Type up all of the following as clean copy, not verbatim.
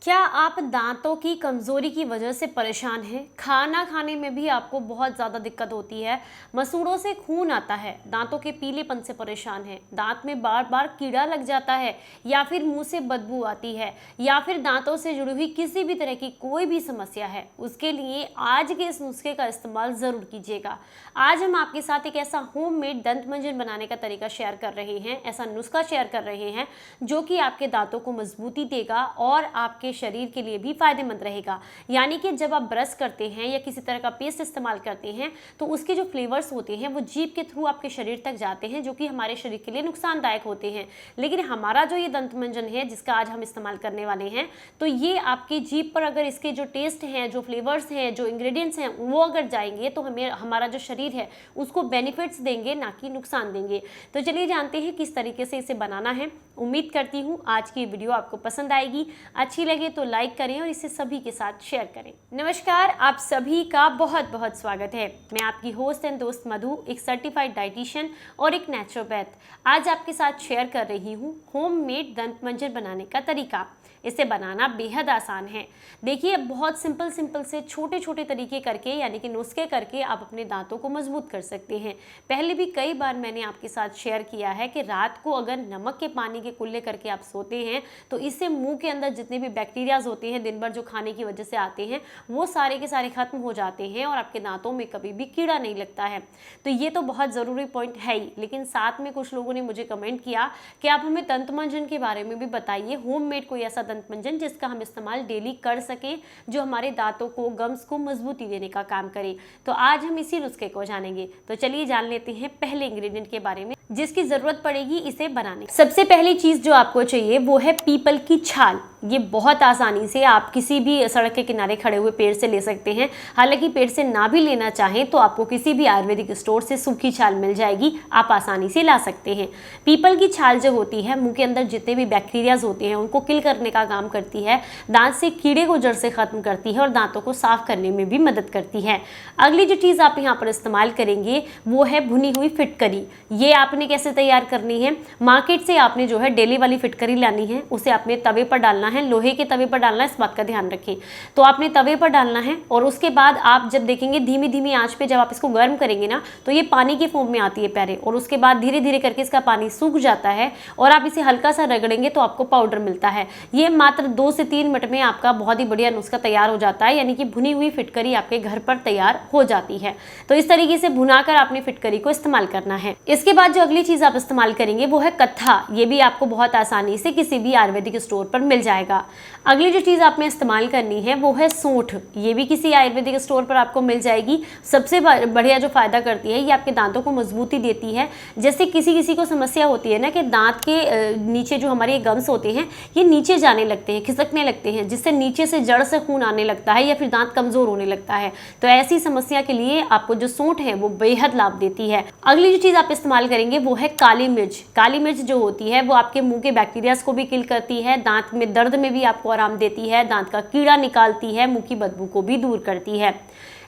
क्या आप दांतों की कमज़ोरी की वजह से परेशान हैं? खाना खाने में भी आपको बहुत ज़्यादा दिक्कत होती है, मसूड़ों से खून आता है, दांतों के पीलेपन से परेशान हैं, दांत में बार बार कीड़ा लग जाता है या फिर मुंह से बदबू आती है या फिर दांतों से जुड़ी हुई किसी भी तरह की कोई भी समस्या है, उसके लिए आज के इस नुस्खे का इस्तेमाल ज़रूर कीजिएगा। आज हम आपके साथ एक ऐसा होममेड दंत मंजन बनाने का तरीका शेयर कर रहे हैं, ऐसा नुस्खा शेयर कर रहे हैं जो कि आपके दांतों को मजबूती देगा और आपके शरीर के लिए भी फायदेमंद रहेगा। यानी कि जब आप ब्रश करते हैं या किसी तरह का पेस्ट इस्तेमाल करते हैं तो उसके जो फ्लेवर्स होते हैं वो जीभ के थ्रू आपके शरीर तक जाते हैं, जो कि हमारे शरीर के लिए नुकसानदायक होते हैं। लेकिन हमारा जो ये दंत मंजन है जिसका आज हम इस्तेमाल करने वाले हैं, तो ये आपकी जीभ पर अगर इसके जो टेस्ट हैं, जो फ्लेवर्स हैं, जो इंग्रेडिएंट्स हैं वो अगर जाएंगे तो हमें हमारा जो शरीर है उसको बेनिफिट्स देंगे, ना कि नुकसान देंगे। तो चलिए जानते हैं किस तरीके से इसे बनाना है। उम्मीद करती हूँ आज की वीडियो आपको पसंद आएगी, अच्छी लगे तो लाइक करें और इसे सभी के साथ शेयर करें। नमस्कार, आप सभी का बहुत बहुत स्वागत है। मैं आपकी होस्ट एंड दोस्त मधु, एक सर्टिफाइड डाइटिशियन और एक नेचुरोपैथ, आज आपके साथ शेयर कर रही हूँ होममेड दंत मंजन बनाने का तरीका। इसे बनाना बेहद आसान है। देखिए, बहुत सिंपल से छोटे छोटे तरीके करके यानी कि नुस्खे करके आप अपने दांतों को मजबूत कर सकते हैं। पहले भी कई बार मैंने आपके साथ शेयर किया है कि रात को अगर नमक के पानी के कुल्ले करके आप सोते हैं तो इससे मुंह के अंदर जितने भी बैक्टीरियाज होते हैं दिन भर जो खाने की वजह से आते हैं वो सारे के सारे खत्म हो जाते हैं और आपके दांतों में कभी भी कीड़ा नहीं लगता है। तो ये तो बहुत ज़रूरी पॉइंट है ही, लेकिन साथ में कुछ लोगों ने मुझे कमेंट किया कि आप हमें दंत मंजन के बारे में भी बताइए, होममेड कोई ऐसा दंत मंजन जिसका हम इस्तेमाल डेली कर सकें, जो हमारे दांतों को, गम्स को मजबूती देने का काम करे। तो आज हम इसी नुस्खे को जानेंगे। तो चलिए जान लेते हैं पहले इंग्रेडिएंट के बारे में जिसकी जरूरत पड़ेगी इसे बनाने। सबसे पहली चीज जो आपको चाहिए वो है पीपल की छाल। ये बहुत आसानी से आप किसी भी सड़क के किनारे खड़े हुए पेड़ से ले सकते हैं। हालांकि पेड़ से ना भी लेना चाहें तो आपको किसी भी आयुर्वेदिक स्टोर से सूखी छाल मिल जाएगी, आप आसानी से ला सकते हैं। पीपल की छाल जो होती है मुंह के अंदर जितने भी बैक्टीरियाज होते हैं उनको किल करने का काम करती है, दांत से कीड़े को जड़ से खत्म करती है और दांतों को साफ करने में भी मदद करती है। अगली जो चीज़ आप यहाँ पर इस्तेमाल करेंगे वो है भुनी हुई फिटकरी। ये आपने कैसे तैयार करनी है, मार्केट से आपने जो है डेली वाली फिटकरी लानी है, उसे आपने तवे पर डालना है, लोहे के तवे पर डालना है, इस बात का ध्यान रखें। तो आपने तवे पर डालना है और उसके बाद आप जब देखेंगे धीमी धीमी आंच पे जब आप इसको गर्म करेंगे ना तो ये पानी की फॉर्म में आती है पहले, और उसके बाद धीरे धीरे करके इसका पानी सूख जाता है और आप इसे हल्का सा रगड़ेंगे तो आपको पाउडर मिलता है। ये मात्र 2 से 3 मिनट में आपका बहुत ही बढ़िया नुस्खा तैयार हो जाता है, यानी कि भुनी हुई फिटकरी आपके घर पर तैयार हो जाती है। तो इस तरीके से भुनाकर आपने फिटकरी को इस्तेमाल करना है। इसके बाद जो अगली चीज आप इस्तेमाल करेंगे वो है कत्था। ये भी आपको बहुत आसानी से किसी भी आयुर्वेदिक स्टोर पर मिल जाएगा। अगली जो चीज आपने इस्तेमाल करनी है वो है सूंठ। ये भी किसी आयुर्वेदिक स्टोर पर आपको मिल जाएगी। सबसे बढ़िया जो फायदा करती है, ये आपके दांतों को मजबूती देती है। जैसे किसी को समस्या होती है ना कि दांत के नीचे जो हमारे गम्स होते हैं ये नीचे जाने लगते हैं, खिसकने लगते हैं, जिससे नीचे से जड़ से खून आने लगता है या फिर दांत कमजोर होने लगता है। तो ऐसी समस्या के लिए आपको जो सूंठ है वो बेहद लाभ देती है। अगली जो चीज आप इस्तेमाल करेंगे वो है काली मिर्च। काली मिर्च जो होती है वो आपके मुंह के बैक्टीरियाज को भी किल करती है, दांत में दर्द में भी आपको आराम देती है, दांत का कीड़ा निकालती है, मुंह की बदबू को भी दूर करती है।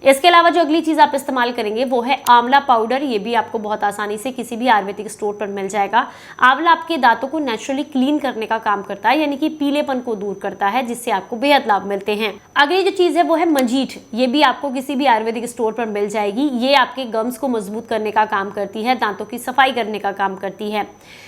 इसके अलावा जो अगली चीज आप इस्तेमाल करेंगे वो है आंवला पाउडर। ये भी आपको बहुत आसानी से किसी भी आयुर्वेदिक स्टोर पर मिल जाएगा। आंवला आपके दांतों को नेचुरली क्लीन करने का काम करता है, यानी कि पीलेपन को दूर करता है, जिससे आपको बेहद लाभ मिलते हैं। अगली जो चीज है वो है मंजीठ। ये भी आपको किसी भी आयुर्वेदिक स्टोर पर मिल जाएगी। ये आपके गम्स को मजबूत करने का काम करती है, दांतों की सफाई करने का काम करती है।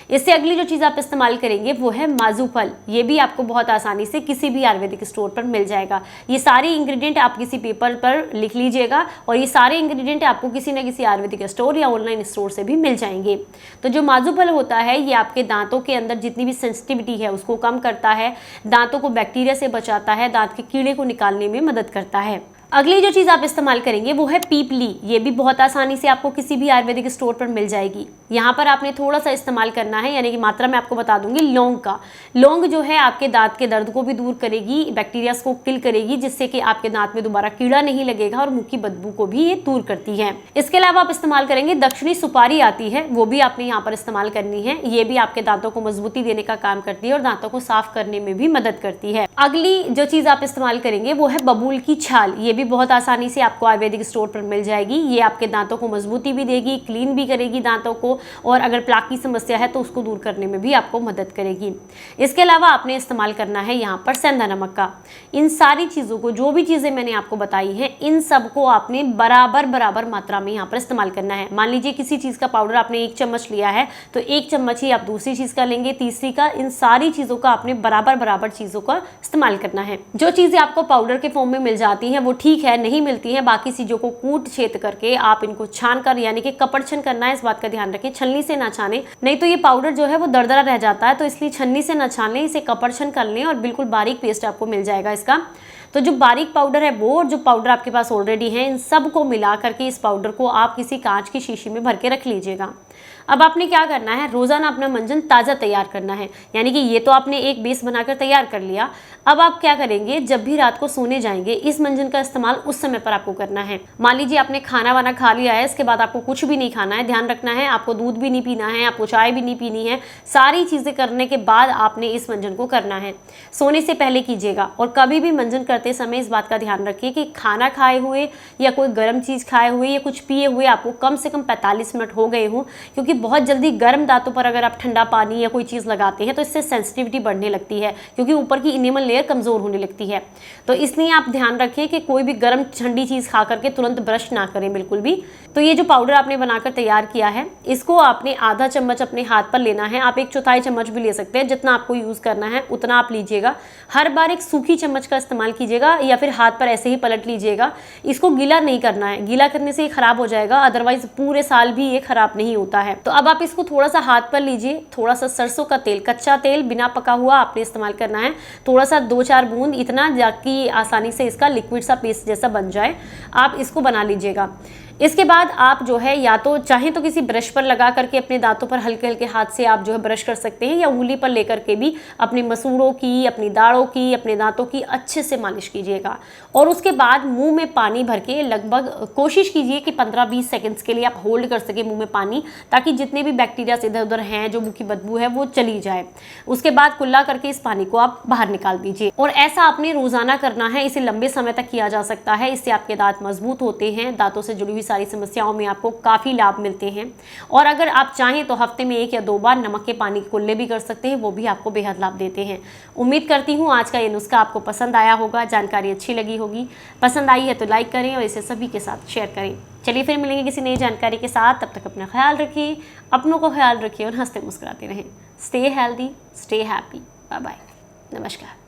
इससे अगली जो चीज आप इस्तेमाल करेंगे वो है माजूफल। ये भी आपको बहुत आसानी से किसी भी आयुर्वेदिक स्टोर पर मिल जाएगा। ये सारे इंग्रेडिएंट आप किसी पेपर पर लिख लीजिएगा और ये सारे इंग्रेडिएंट आपको किसी न किसी आयुर्वेदिक स्टोर या ऑनलाइन स्टोर से भी मिल जाएंगे। तो जो माजूफल होता है ये आपके दांतों के अंदर जितनी भी सेंसिटिविटी है उसको कम करता है, दांतों को बैक्टीरिया से बचाता है, दांत के कीड़े को निकालने में मदद करता है। अगली जो चीज़ आप इस्तेमाल करेंगे वो है पीपली। ये भी बहुत आसानी से आपको किसी भी आयुर्वेदिक स्टोर पर मिल जाएगी। यहाँ पर आपने थोड़ा सा इस्तेमाल करना है, यानी कि मात्रा में आपको बता दूंगी लौंग का। लौंग जो है आपके दांत के दर्द को भी दूर करेगी, बैक्टीरियाज को किल करेगी, जिससे कि आपके दांत में दोबारा कीड़ा नहीं लगेगा और मुंह की बदबू को भी ये दूर करती है। इसके अलावा आप इस्तेमाल करेंगे दक्षिणी सुपारी आती है, वो भी आपने यहाँ पर इस्तेमाल करनी है। ये भी आपके दांतों को मजबूती देने का काम करती है और दांतों को साफ करने में भी मदद करती है। अगली जो चीज़ आप इस्तेमाल करेंगे वो है बबूल की छाल। ये भी बहुत आसानी से आपको आयुर्वेदिक स्टोर पर मिल जाएगी। ये आपके दांतों को मजबूती भी देगी, क्लीन भी करेगी दांतों को, और अगर प्लाक की समस्या है तो उसको दूर करने में भी आपको मदद करेगी। इसके अलावा आपने इस्तेमाल करना है यहाँ पर सेंधा नमक का। इन सारी चीज़ों को, जो भी चीज़ें मैंने आपको बताई हैं, इन सबको आपने बराबर मात्रा में यहाँ पर इस्तेमाल करना है। मान लीजिए किसी चीज़ का पाउडर आपने 1 चम्मच लिया है तो 1 चम्मच ही आप दूसरी चीज़ का लेंगे, तीसरी का। इन सारी चीज़ों का आपने बराबर चीज़ों का इस्तेमाल करना है। जो चीज़ें आपको पाउडर के फॉर्म में मिल जाती हैं वो ठीक है, नहीं मिलती हैं, बाकी चीज़ों को कूट छेद करके आप इनको छान कर, यानी कि कपड़छन करना है, इस बात का ध्यान रखें। छलनी से ना छाने, नहीं तो ये पाउडर जो है वो दरदरा रह जाता है, तो इसलिए छन्नी से ना छान लें, इसे कपड़छन कर लें और बिल्कुल बारीक पेस्ट आपको मिल जाएगा इसका। तो जो बारीक पाउडर है वो, और जो पाउडर आपके पास ऑलरेडी है, इन सब को मिला करके इस पाउडर को आप किसी कांच की शीशी में भर के रख लीजिएगा। अब आपने क्या करना है, रोज़ाना अपना मंजन ताज़ा तैयार करना है। यानी कि ये तो आपने एक बेस बनाकर तैयार कर लिया। अब आप क्या करेंगे, जब भी रात को सोने जाएंगे इस मंजन का इस्तेमाल उस समय पर आपको करना है। मान लीजिए आपने खाना वाना खा लिया है, इसके बाद आपको कुछ भी नहीं खाना है, ध्यान रखना है, आपको दूध भी नहीं पीना है, आपको चाय भी नहीं पीनी है। सारी चीज़ें करने के बाद आपने इस मंजन को करना है। सोने से पहले कीजिएगा। और कभी भी मंजन करते समय इस बात का ध्यान रखिए कि खाना खाए हुए या कोई गर्म चीज़ खाए हुए या कुछ पिए हुए आपको कम से कम 45 मिनट हो गए हों, क्योंकि बहुत जल्दी गर्म दांतों पर अगर आप ठंडा पानी या कोई चीज़ लगाते हैं तो इससे सेंसिटिविटी बढ़ने लगती है, क्योंकि ऊपर की इनेमल लेयर कमज़ोर होने लगती है। तो इसलिए आप ध्यान रखें कि कोई भी गर्म ठंडी चीज़ खा करके तुरंत ब्रश ना करें बिल्कुल भी। तो ये जो पाउडर आपने बनाकर तैयार किया है, इसको आपने आधा चम्मच अपने हाथ पर लेना है। आप 1/4 चम्मच भी ले सकते हैं, जितना आपको यूज़ करना है उतना आप लीजिएगा। हर बार एक सूखी चम्मच का इस्तेमाल कीजिएगा या फिर हाथ पर ऐसे ही पलट लीजिएगा। इसको गीला नहीं करना है, गीला करने से ये खराब हो जाएगा, अदरवाइज पूरे साल भी ये खराब नहीं होता है। तो अब आप इसको थोड़ा सा हाथ पर लीजिए। थोड़ा सा सरसों का तेल, कच्चा तेल बिना पका हुआ आपने इस्तेमाल करना है, थोड़ा सा 2-4 बूंद, इतना ताकि आसानी से इसका लिक्विड सा पेस्ट जैसा बन जाए। आप इसको बना लीजिएगा। इसके बाद आप जो है या तो चाहें तो किसी ब्रश पर लगा करके अपने दांतों पर हल्के हल्के हाथ से आप जो है ब्रश कर सकते हैं, या उंगली पर लेकर के भी अपने मसूड़ों की, अपनी दाढ़ों की, अपने दांतों की अच्छे से मालिश कीजिएगा। और उसके बाद मुंह में पानी भर के लगभग कोशिश कीजिए कि 15-20 सेकंड्स के लिए आप होल्ड कर सके मुंह में पानी, ताकि जितने भी बैक्टीरिया इधर उधर हैं, जो मुंह की बदबू है वो चली जाए। उसके बाद कुल्ला करके इस पानी को आप बाहर निकाल दीजिए। और ऐसा आपने रोजाना करना है, इसे लंबे समय तक किया जा सकता है। इससे आपके दांत मजबूत होते हैं, दांतों से जुड़ी हुई सारी समस्याओं में आपको काफ़ी लाभ मिलते हैं। और अगर आप चाहें तो हफ्ते में 1 या 2 बार नमक के पानी के कुल्ले भी कर सकते हैं, वो भी आपको बेहद लाभ देते हैं। उम्मीद करती हूँ आज का ये नुस्खा आपको पसंद आया होगा, जानकारी अच्छी लगी होगी। पसंद आई है तो लाइक करें और इसे सभी के साथ शेयर करें। चलिए फिर मिलेंगे किसी नई जानकारी के साथ, तब तक अपना ख्याल रखिए, अपनों को ख्याल रखिए और हंसते मुस्कुराते रहें। Stay healthy, stay happy. Bye bye, नमस्कार।